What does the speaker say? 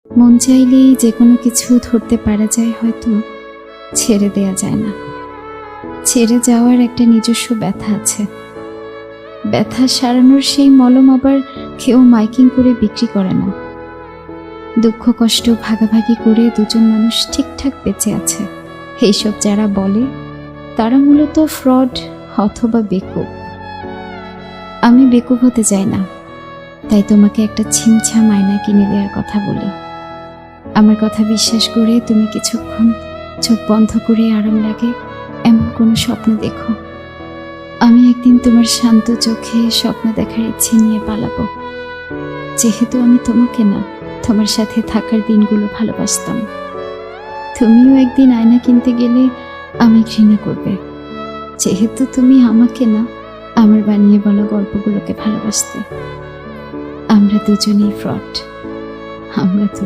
মন চাইলেই যে কোনো কিছু ধরতে পারা যায়, হয়তো ছেড়ে দেয়া যায় না। ছেড়ে যাওয়ার একটা নিজস্ব ব্যথা আছে। ব্যথা সারানোর সেই মলম আবার কেউ মাইকিং করে বিক্রি করে না। দুঃখ কষ্ট ভাগাভাগি করে দুজন মানুষ ঠিকঠাক বেঁচে আছে, এইসব যারা বলে তারা মূলত ফ্রড অথবা বেকুব। আমি বেকুব হতে চাই না, তাই তোমাকে একটা ছিমছাম আয়না কিনে দেওয়ার কথা বলি। আমার কথা বিশ্বাস করে তুমি কিছুক্ষণ চোখ বন্ধ করে আরাম লাগে এমন কোনো স্বপ্ন দেখো। আমি একদিন তোমার শান্ত চোখে স্বপ্ন দেখার ইচ্ছে নিয়ে পালাবো। যেহেতু আমি তোমাকে না, তোমার সাথে থাকার দিনগুলো ভালোবাসতাম। তুমিও একদিন আয়না কিনতে গেলে আমি ঘৃণা করবে, যেহেতু তুমি আমাকে না, আমার বানিয়ে বলা গল্পগুলোকে ভালোবাসতে। আমরা দুজনেই ফ্রড, আমরা দুজন।